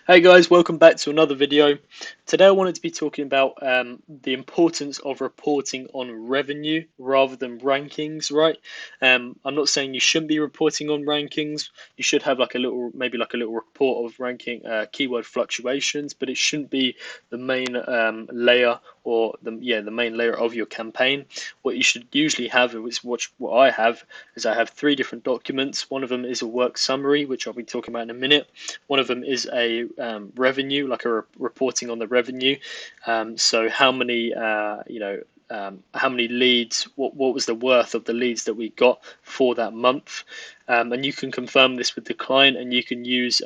Hey guys, welcome back to another video. Today I wanted to be talking about the importance of reporting on revenue rather than rankings, right? I'm not saying you shouldn't be reporting on rankings. You should have maybe like a little report of ranking keyword fluctuations, but it shouldn't be the main layer or the main layer of your campaign. What you should usually have is what I have is I have three different documents. One of them is a work summary, which I'll be talking about in a minute. One of them is a revenue, like a reporting on the revenue. So how many, how many leads, what was the worth of the leads that we got for that month. And you can confirm this with the client, and you can use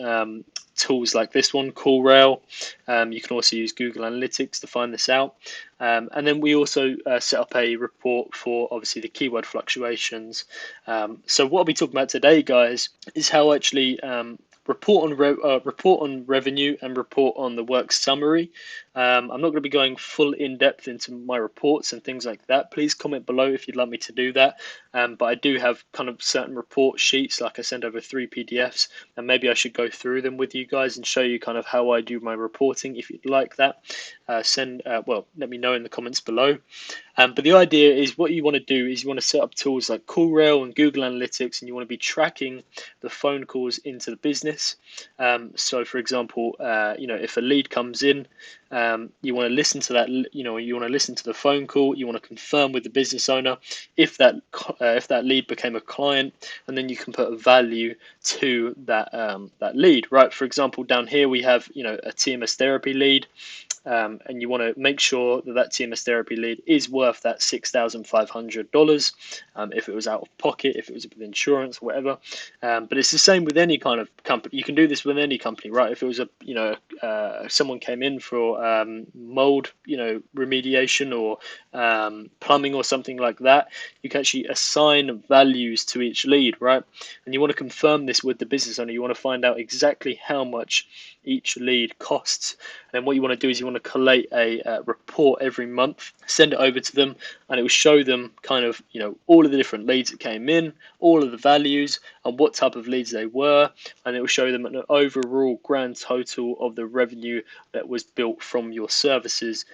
tools like this one, CallRail. You can also use Google Analytics to find this out. And then we also set up a report for obviously the keyword fluctuations. So what I'll be talking about today, guys, is how actually report on revenue and report on the work summary. I'm not going to be going full in depth into my reports and things like that. Please comment below if you'd like me to do that. But I do have kind of certain report sheets, like I send over 3 PDFs, and maybe I should go through them with you guys and show you kind of how I do my reporting. If you'd like that, let me know in the comments below. But the idea is, what you want to do is you want to set up tools like CallRail and Google Analytics, and you want to be tracking the phone calls into the business. So, for example, if a lead comes in, you want to listen to that. You want to listen to the phone call. You want to confirm with the business owner if that lead became a client, and then you can put a value to that lead. Right. For example, down here we have a TMS therapy lead. And you want to make sure that TMS therapy lead is worth that $6,500 if it was out of pocket, if it was with insurance, whatever. But it's the same with any kind of company. You can do this with any company, right? If it was someone came in for mold, remediation or plumbing or something like that, you can actually assign values to each lead, right? And you want to confirm this with the business owner. You want to find out exactly how much each lead costs. And what you want to do is you want to collate a report every month, send it over to them, and it will show them kind of all of the different leads that came in, all of the values, and what type of leads they were, and it will show them an overall grand total of the revenue that was built from your services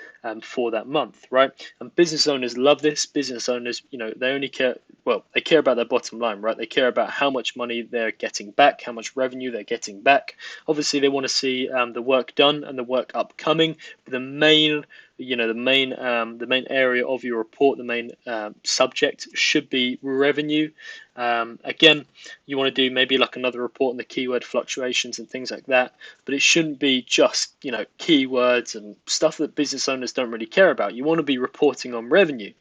for that month, right? And business owners love this. Business owners, they only care. Well, they care about their bottom line, right? They care about how much money they're getting back, how much revenue they're getting back. Obviously, they want to see the work done and the work upcoming. But the main area of your report, the main subject should be revenue. Again, you want to do maybe like another report on the keyword fluctuations and things like that, but it shouldn't be just keywords and stuff that business owners don't really care about. You want to be reporting on revenue.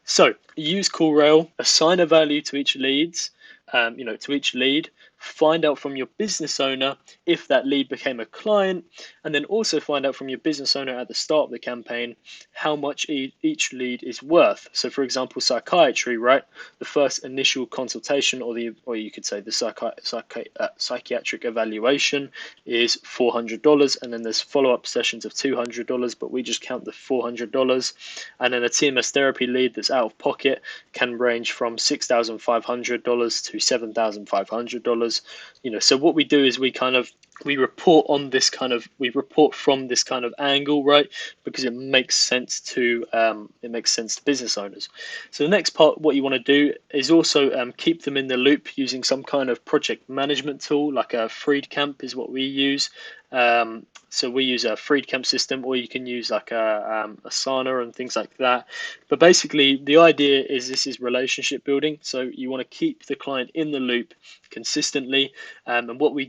So use CallRail, assign a value to each leads, to each lead. Find out from your business owner if that lead became a client, and then also find out from your business owner at the start of the campaign how much each lead is worth. So, for example, psychiatry, right? The first initial consultation, or you could say the psychiatric evaluation, is $400, and then there's follow-up sessions of $200, but we just count the $400. And then a TMS therapy lead that's out of pocket can range from $6,500 to $7,500. So what we do is we report from this kind of angle, right? Because it makes sense to business owners. So the next part, what you want to do is also keep them in the loop using some kind of project management tool, like a Freedcamp is what we use. So we use a Freedcamp system, or you can use like a Asana and things like that. But basically, the idea is this is relationship building. So you want to keep the client in the loop consistently. And what we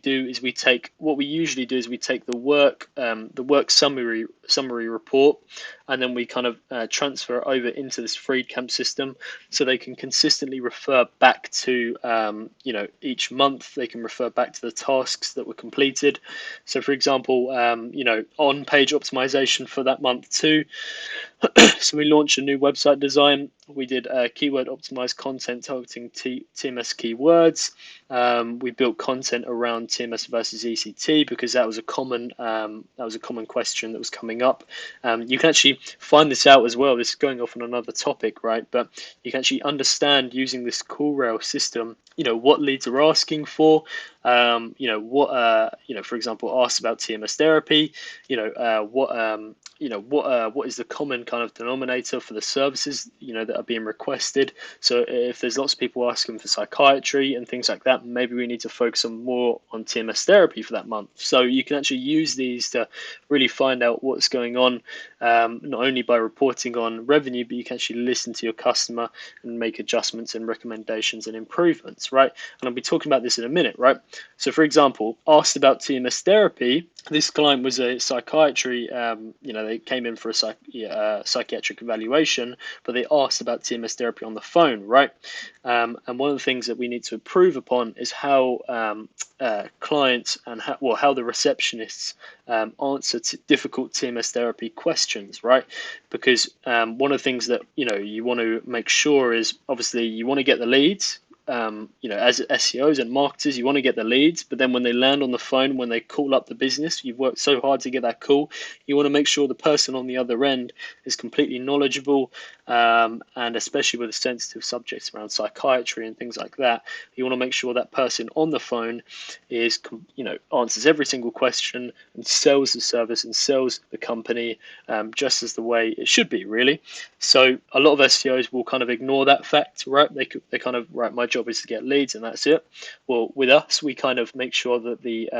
usually do is we take the work summary report, and then we kind of transfer it over into this Freedcamp system, so they can consistently refer back to each month. They can refer back to the tasks that were completed. So, for example, on page optimization for that month 2, So we launched a new website design. We did keyword optimized content targeting TMS keywords. We built content around TMS versus ECT because that was a common question that was coming up. You can actually find this out as well. This is going off on another topic, right? But you can actually understand using this call rail system, what leads are asking for. For example, asked about TMS therapy. What is the common kind of denominator for the services that are being requested. So if there's lots of people asking for psychiatry and things like that, maybe we need to focus on more on TMS therapy for that month. So you can actually use these to really find out what's going on, not only by reporting on revenue, but you can actually listen to your customer and make adjustments and recommendations and improvements, right? And I'll be talking about this in a minute, right? So for example, asked about TMS therapy, this client was a psychiatry, they came in for a psychiatric evaluation, but they asked about TMS therapy on the phone, right? And one of the things that we need to improve upon is how clients and how the receptionists answer difficult TMS therapy questions, right? Because one of the things that you want to make sure is obviously you want to get the leads. As SEOs and marketers, you want to get the leads, but then when they land on the phone, when they call up the business, you've worked so hard to get that call, you want to make sure the person on the other end is completely knowledgeable, and especially with the sensitive subjects around psychiatry and things like that, you want to make sure that person on the phone is, answers every single question and sells the service and sells the company just as the way it should be, really. So a lot of SEOs will kind of ignore that fact, right? They kind of, right, my job is to get leads and that's it. Well, with us, we kind of make sure that the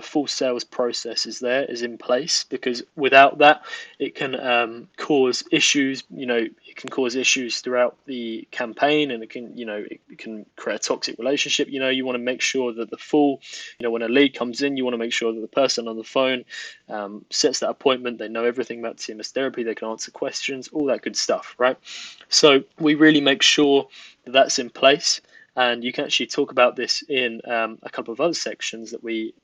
full sales process is in place, because without that, it can cause issues. It can cause issues throughout the campaign, and it can create a toxic relationship. You want to make sure that the full, when a lead comes in, you want to make sure that the person on the phone sets that appointment. They know everything about TMS therapy. They can answer questions, all that good stuff, right? So we really make sure that that's in place. And you can actually talk about this in a couple of other sections that we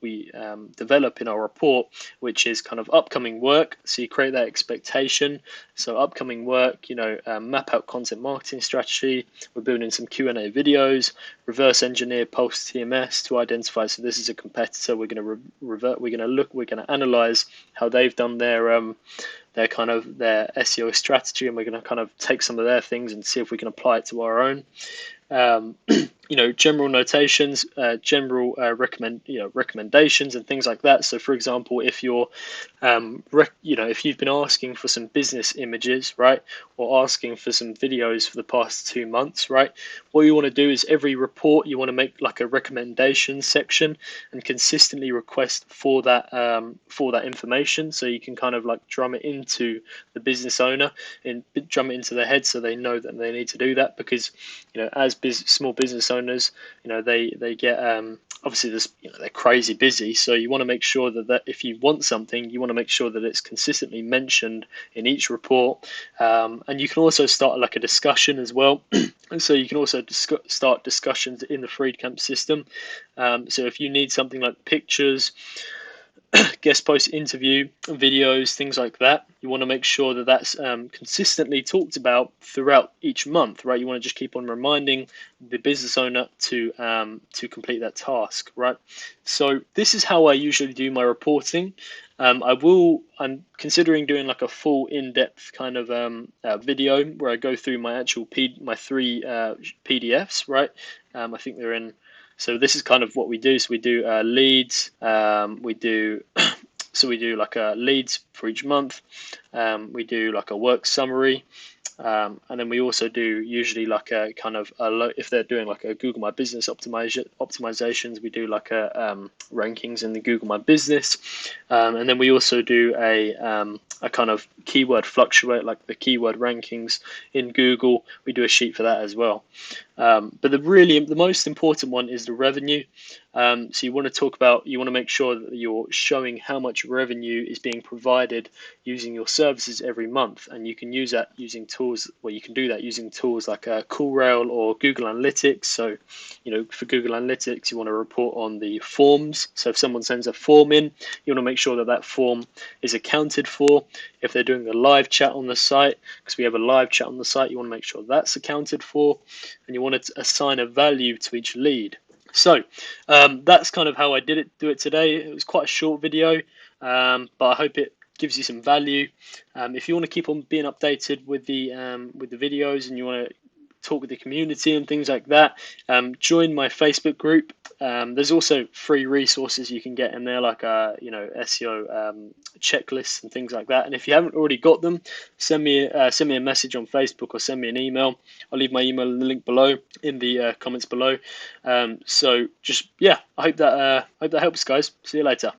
develop in our report, which is kind of upcoming work. So you create that expectation. So upcoming work, map out content marketing strategy. We're building some Q&A videos, reverse engineer Pulse TMS to identify. So this is a competitor. We're going to revert. We're going to analyze how they've done their SEO strategy, and we're going to kind of take some of their things and see if we can apply it to our own. General notations, recommendations and things like that. So for example, if you're if you've been asking for some business images, right, or asking for some videos for the past 2 months, right, what you want to do is every report you want to make like a recommendation section and consistently request for that information, so you can kind of like drum it into the business owner and drum it into their head so they know that they need to do that. Because as small business owners, they get obviously this, they're crazy busy, so you want to make sure that if you want something, you want to make sure that it's consistently mentioned in each report. And you can also start like a discussion as well. And so you can also start discussions in the Freedcamp system. So if you need something like pictures, guest post interview videos, things like that, you want to make sure that that's consistently talked about throughout each month, right? You want to just keep on reminding the business owner to complete that task, right? So this is how I usually do my reporting. I'm considering doing like a full in-depth kind of video where I go through my actual my 3 PDFs, right? I think they're in. So this is kind of what we do. So we do leads. We do like leads for each month. We do like a work summary. And then we also do usually like a kind of if they're doing like a Google My Business optimizations, we do like a rankings in the Google My Business, and then we also do a kind of keyword fluctuate, like the keyword rankings in Google. We do a sheet for that as well. But the most important one is the revenue. So you want to make sure that you're showing how much revenue is being provided using your services every month, and you can use that using tools. Well, you can do that using tools like CoolRail or Google Analytics. So, for Google Analytics, you want to report on the forms. So if someone sends a form in, you want to make sure that that form is accounted for. If they're doing a live chat on the site, because we have a live chat on the site, you want to make sure that's accounted for, and you want to assign a value to each lead. So that's kind of how I do it today. It was quite a short video, but I hope it gives you some value. If you want to keep on being updated with the videos, and you want to talk with the community and things like that, join my Facebook group. There's also free resources you can get in there, like SEO checklists and things like that. And if you haven't already got them, send me a message on Facebook or send me an email. I'll leave my email in the link below in the comments below. So just I hope that helps, guys. See you later.